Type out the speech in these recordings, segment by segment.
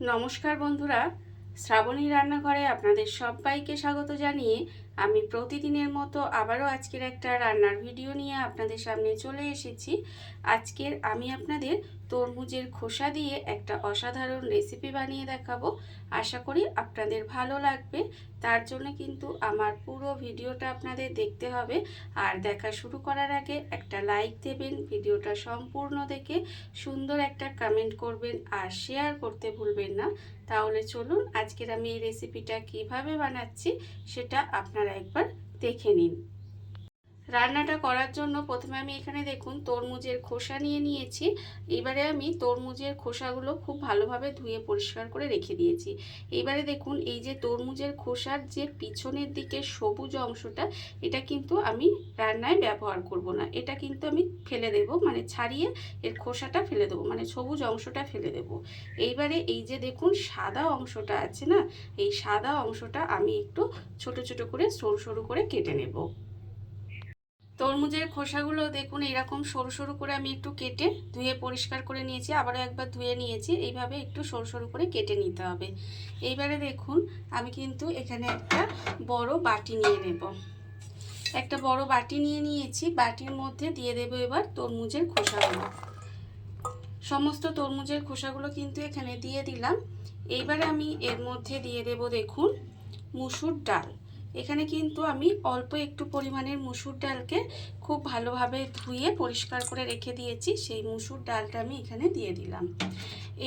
নমস্কার বন্ধুরা, শ্রাবণী রান্নাঘরে আপনাদের সবাইকে স্বাগত জানিয়ে আমি প্রতিদিনের মতো আবারও আজকের একটা রান্নার ভিডিও নিয়ে আপনাদের সামনে চলে এসেছি। আজকের আমি আপনাদের তরমুজের খোসা দিয়ে একটা অসাধারণ রেসিপি বানিয়ে দেখাবো। আশা করি আপনাদের ভালো লাগবে। তার জন্য কিন্তু আমার পুরো ভিডিওটা আপনাদের দেখতে হবে। আর দেখা শুরু করার আগে একটা লাইক দেবেন, ভিডিওটা সম্পূর্ণ দেখে সুন্দর একটা কমেন্ট করবেন আর শেয়ার করতে ভুলবেন না। তাহলে চলুন আজকের আমি এই রেসিপিটা কিভাবে বানাচ্ছি সেটা আপনারা একবার দেখে নিন। রান্নাটা করার জন্য প্রথমে আমি এখানে দেখুন তরমুজের খোসা নিয়ে নিয়েছি। এবারে আমি তরমুজের খোসাগুলো খুব ভালোভাবে ধুয়ে পরিষ্কার করে রেখে দিয়েছি। এবারে দেখুন এই যে তরমুজের খোসার যে পিছনের দিকে সবুজ অংশটা, এটা কিন্তু আমি রান্নায় ব্যবহার করব না। এটা কিন্তু আমি ফেলে দেব, মানে ছাড়িয়ে এর খোসাটা ফেলে দেবো, মানে সবুজ অংশটা ফেলে দেব। এইবারে এই যে দেখুন সাদা অংশটা আছে না, এই সাদা অংশটা আমি একটু ছোট ছোট করে সরু সরু করে কেটে নেব। তরমুজের খোসাগুলো দেখুন এরকম সরু সরু করে আমি একটু কেটে ধুয়ে পরিষ্কার করে নিয়েছি, আবারও একবার ধুয়ে নিয়েছি। এইভাবে একটু সরু সরু করে কেটে নিতে হবে। এইবারে দেখুন আমি কিন্তু এখানে একটা বড় বাটি নিয়ে নেব। একটা বড় বাটি নিয়ে নিয়েছি, বাটির মধ্যে দিয়ে দেব এবার তরমুজের খোসাগুলো। সমস্ত তরমুজের খোসাগুলো কিন্তু এখানে দিয়ে দিলাম। এইবারে আমি এর মধ্যে দিয়ে দেব দেখুন মুসুর ডাল। এখানে কিন্তু আমি অল্প একটু পরিমাণের মুসুর ডালকে খুব ভালোভাবে ধুয়ে পরিষ্কার করে রেখে দিয়েছি, সেই মুসুর ডালটা আমি এখানে দিয়ে দিলাম।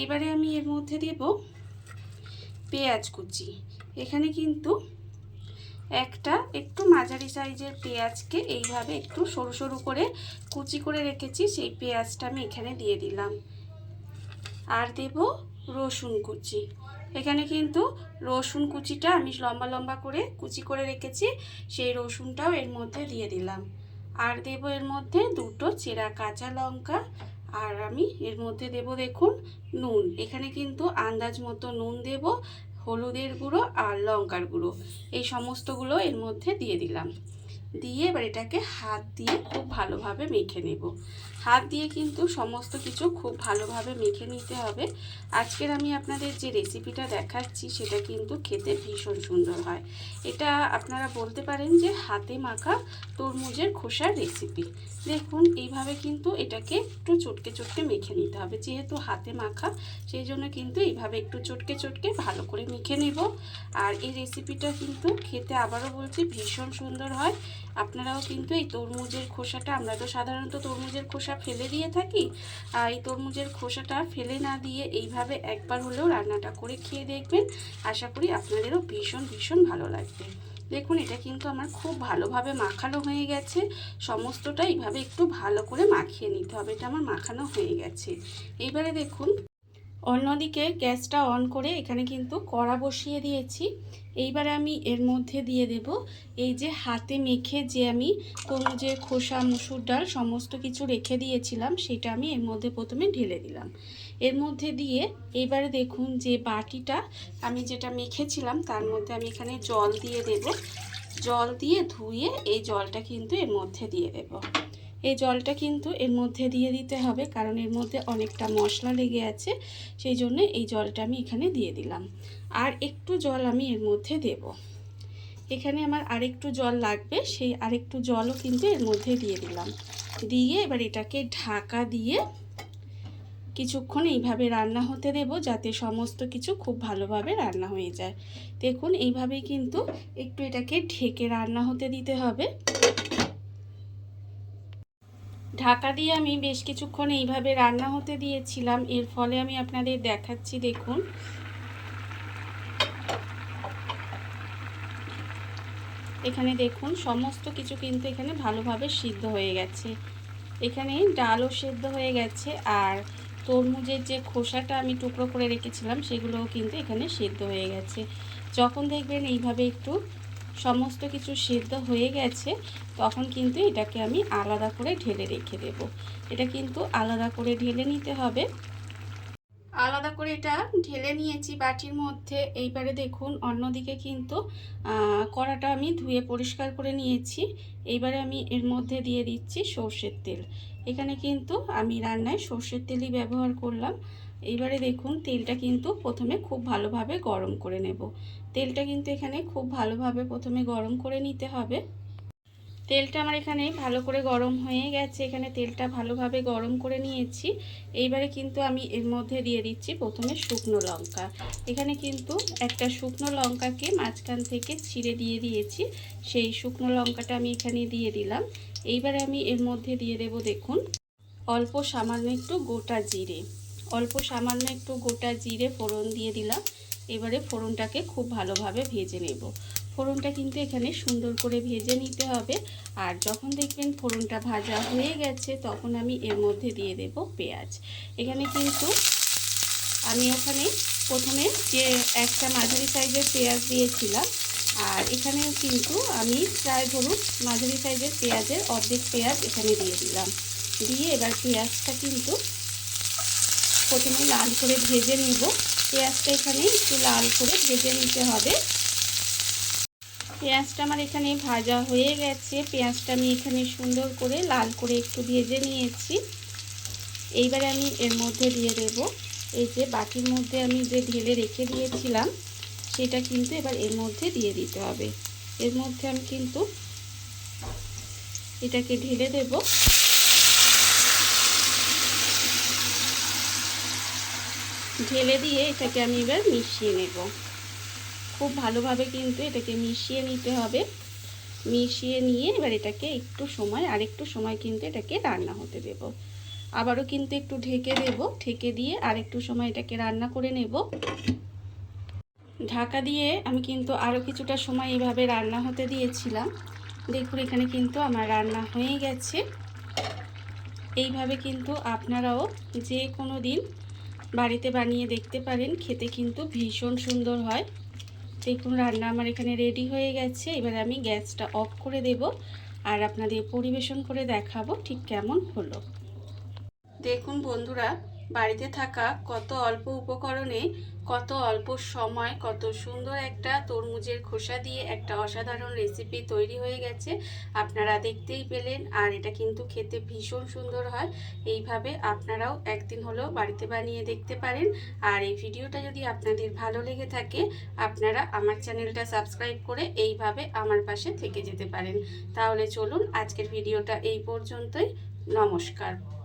এইবারে আমি এর মধ্যে দেব পেঁয়াজ কুচি। এখানে কিন্তু একটা একটু মাঝারি সাইজের পেঁয়াজকে এইভাবে একটু সরু সরু করে কুচি করে রেখেছি, সেই পেঁয়াজটা আমি এখানে দিয়ে দিলাম। আর দেব রসুন কুচি। এখানে কিন্তু রসুন কুচিটা আমি লম্বা লম্বা করে কুচি করে রেখেছি, সেই রসুনটাও এর মধ্যে দিয়ে দিলাম। আর দেব এর মধ্যে দুটো চেরা কাঁচা লঙ্কা। আর আমি এর মধ্যে দেব দেখুন নুন। এখানে কিন্তু আন্দাজ মতো নুন দেব, হলুদের গুঁড়ো আর লঙ্কার গুঁড়ো, এই সমস্তগুলো এর মধ্যে দিয়ে দিলাম। দিয়ে এবার এটাকে হাত দিয়ে খুব ভালোভাবে মেখে নেব। হাত দিয়ে কিন্তু সমস্ত কিছু খুব ভালোভাবে মেখে নিতে হবে। আজকের আমি আপনাদের যে রেসিপিটা দেখাচ্ছি সেটা কিন্তু খেতে ভীষণ সুন্দর হয়। এটা আপনারা বলতে পারেন যে হাতে মাখা তরমুজের খোসার রেসিপি। দেখুন এইভাবে কিন্তু এটাকে একটু চটকে চটকে মেখে নিতে হবে। যেহেতু হাতে মাখা, সেই জন্য কিন্তু এইভাবে একটু চটকে চটকে ভালো করে মেখে নেব। আর এই রেসিপিটা কিন্তু খেতে আবারও বলছি ভীষণ সুন্দর হয়। আপনারাও কিন্তু এই তরমুজের খোসাটা, আমরা তো সাধারণত তরমুজের খোসা ফেলে দিয়ে থাকি, আর এই তরমুজের খোসাটা ফেলে না দিয়ে এইভাবে একবার হলেও রান্নাটা করে খেয়ে দেখবেন। আশা করি আপনাদেরও ভীষণ ভীষণ ভালো লাগবে। দেখুন এটা কিন্তু আমার খুব ভালোভাবে মাখানো হয়ে গেছে। সমস্তটা এইভাবে একটু ভালো করে মাখিয়ে নিতে হবে। এটা আমার মাখানো হয়ে গেছে। এইবারে দেখুন অন্যদিকে গ্যাসটা অন করে এখানে কিন্তু কড়া বসিয়ে দিয়েছি। এইবারে আমি এর মধ্যে দিয়ে দেব এই যে হাতে মেখে যে আমি তরমুজের খোসা মুসুর ডাল সমস্ত কিছু রেখে দিয়েছিলাম, সেটা আমি এর মধ্যে প্রথমে ঢেলে দিলাম। এর মধ্যে দিয়ে এইবারে দেখুন যে বাটিটা আমি যেটা মেখেছিলাম তার মধ্যে আমি এখানে জল দিয়ে দেব। জল দিয়ে ধুয়ে এই জলটা কিন্তু এর মধ্যে দিয়ে দেব। এই জলটা কিন্তু এর মধ্যে দিয়ে দিতে হবে, কারণ এর মধ্যে অনেকটা মশলা লেগে আছে, সেই জন্য এই জলটা আমি এখানে দিয়ে দিলাম। আর একটু জল আমি এর মধ্যে দেব। এখানে আমার আরেকটু জল লাগবে, সেই আরেকটু জলও কিন্তু এর মধ্যে দিয়ে দিলাম। দিয়ে এবার এটাকে ঢাকা দিয়ে কিছুক্ষণ এইভাবে রান্না হতে দেব, যাতে সমস্ত কিছু খুব ভালোভাবে রান্না হয়ে যায়। দেখুন এইভাবেই কিন্তু একটু এটাকে ঢেকে রান্না হতে দিতে হবে। ঢাকা দিয়ে আমি বেশ কিছুক্ষণ এইভাবে রান্না হতে দিয়েছিলাম। এর ফলে আমি আপনাদের দেখাচ্ছি দেখুন এখানে দেখুন সমস্ত কিছু কিন্তু এখানে ভালোভাবে সিদ্ধ হয়ে গেছে। এখানে ডালও সিদ্ধ হয়ে গেছে, আর তরমুজের যে খোসাটা আমি টুকরো করে রেখেছিলাম সেগুলোও কিন্তু এখানে সিদ্ধ হয়ে গেছে। যখন দেখবেন এইভাবে একটু সমস্ত কিছু সিদ্ধ হয়ে গেছে, তখন কিন্তু এটাকে আমি আলাদা করে ঢেলে রেখে দেব। এটা কিন্তু আলাদা করে ঢেলে নিতে হবে। আলাদা করে এটা ঢেলে নিয়েছি বাটির মধ্যে। এইবারে দেখুন অন্যদিকে কিন্তু কড়াটা আমি ধুয়ে পরিষ্কার করে নিয়েছি। এইবারে আমি এর মধ্যে দিয়ে দিচ্ছি সর্ষের তেল। এখানে কিন্তু আমি রান্নায় সর্ষের তেলই ব্যবহার করলাম। এইবারে দেখুন তেলটা কিন্তু প্রথমে খুব ভালোভাবে গরম করে নেব। তেলটা কিন্তু এখানে খুব ভালোভাবে প্রথমে গরম করে নিতে হবে। তেলটা আমার এখানে ভালো করে গরম হয়ে গেছে, এখানে তেলটা ভালোভাবে গরম করে নিয়েছি। এইবারে কিন্তু আমি এর মধ্যে দিয়ে দিচ্ছি প্রথমে শুকনো লঙ্কা। এখানে কিন্তু একটা শুকনো লঙ্কাকে মাঝখান থেকে ছিঁড়ে দিয়ে দিয়েছি, সেই শুকনো লঙ্কাটা আমি এখানে দিয়ে দিলাম। এইবারে আমি এর মধ্যে দিয়ে দেব দেখুন অল্প সামান্য একটু গোটা জিরে, অল্প সামান্য একটু গোটা জিরে ফোড়ন দিয়ে দিলাম। এবারে ফোড়নটাকে খুব ভালোভাবে ভেজে নেব। ফোড়নটা কিন্তু এখানে সুন্দর করে ভেজে নিতে হবে। আর যখন দেখবেন ফোড়নটা ভাজা হয়ে গেছে তখন আমি এর মধ্যে দিয়ে দেব পেঁয়াজ। এখানে কিন্তু আমি ওখানে প্রথমে যে একটা মাঝারি সাইজের পেঁয়াজ দিয়েছিলাম, আর এখানেও কিন্তু আমি প্রায় ধরুন মাঝারি সাইজের পেঁয়াজের অর্ধেক পেঁয়াজ এখানে দিয়ে দিলাম। দিয়ে এবার পেঁয়াজটা কিন্তু প্রথমে লাল করে ভেজে নেব। পেঁয়াজটা এখানে একটু লাল করে ভেজে নিতে হবে। পেঁয়াজটা আমার এখানে ভাজা হয়ে গেছে, পেঁয়াজটা আমি এখানে সুন্দর করে লাল করে একটু ভেজে নিয়েছি। এইবারে আমি এর মধ্যে দিয়ে দেব এই যে বাটির মধ্যে আমি যে ঢেলে রেখে দিয়েছিলাম সেটা কিন্তু এবার এর মধ্যে দিয়ে দিতে হবে। এর মধ্যে আমি কিন্তু এটাকে ঢেলে দেব। ঢেলে দিয়ে এটাকে আমি এবার মিশিয়ে নেব। খুব ভালোভাবে কিন্তু এটাকে মিশিয়ে নিতে হবে। মিশিয়ে নিয়ে এবার এটাকে আরেকটু সময় কিন্তু এটাকে রান্না হতে দেব। আবারও কিন্তু একটু ঢেকে দেব, ঢেকে দিয়ে আরেকটু সময় এটাকে রান্না করে নেব। ঢাকা দিয়ে আমি কিন্তু আরও কিছুটা সময় এইভাবে রান্না হতে দিয়েছিলাম। দেখুন এখানে কিন্তু আমার রান্না হয়ে গেছে। এইভাবে কিন্তু আপনারাও যে কোনো দিন বাড়িতে বানিয়ে দেখতে পারেন, খেতে কিন্তু ভীষণ সুন্দর হয়। দেখুন রান্না আমার এখানে রেডি হয়ে গেছে। এবার আমি গ্যাসটা অফ করে দেব আর আপনাদের পরিবেশন করে দেখাবো ঠিক কেমন হলো। দেখুন বন্ধুরা, বাড়িতে থাকা কত অল্প উপকরণে কত অল্প সময় কত সুন্দর একটা তরমুজের খোসা দিয়ে একটা অসাধারণ রেসিপি তৈরি হয়ে গেছে। আপনারা দেখতেই পেলেন, আর এটা কিন্তু খেতে ভীষণ সুন্দর হয়। এইভাবে আপনারাও একদিন হলেও বাড়িতে বানিয়ে দেখতে পারেন। আর এই ভিডিওটা যদি আপনাদের ভালো লেগে থাকে আপনারা আমার চ্যানেলটা সাবস্ক্রাইব করে এইভাবে আমার পাশে থেকে যেতে পারেন। তাহলে চলুন আজকের ভিডিওটা এই পর্যন্তই। নমস্কার।